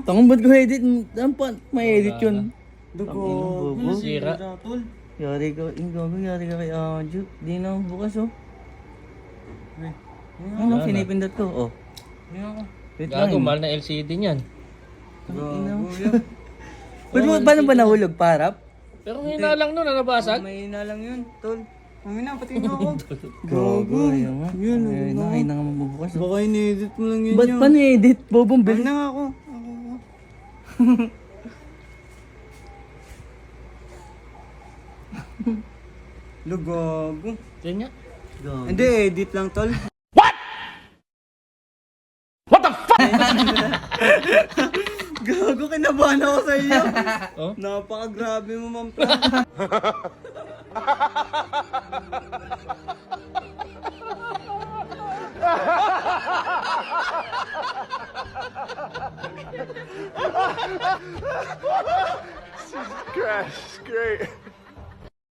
Tangang ba't ko edit? May edit yun. Dugo. Bobo. Sira. Tol. Yari ka, yari ka kay Anjo. Di na bukas oh. Ano, pinipindot ko? Oh. Wait lang. Gago, mahal na LCD niyan. Gago yan. Paano ba nahulog? Parap? Pero hina lang nun, nabasag. May ina lang yun, tol. Mamina, pati na ako. Gago. Ayun nga. Yun, Ayun na, ayun na nga mabubukas. Oh. Baka in-edit mo lang yun Ba't pa na-edit? Bobong Balik bilis. na nga ako. Lugago. Yan nga. Gago. Hindi, edit lang, tol. Gago, kinabahan ako sa iyo. Oh? Napakagrabe mo, Ma'am Plan. Crash, great.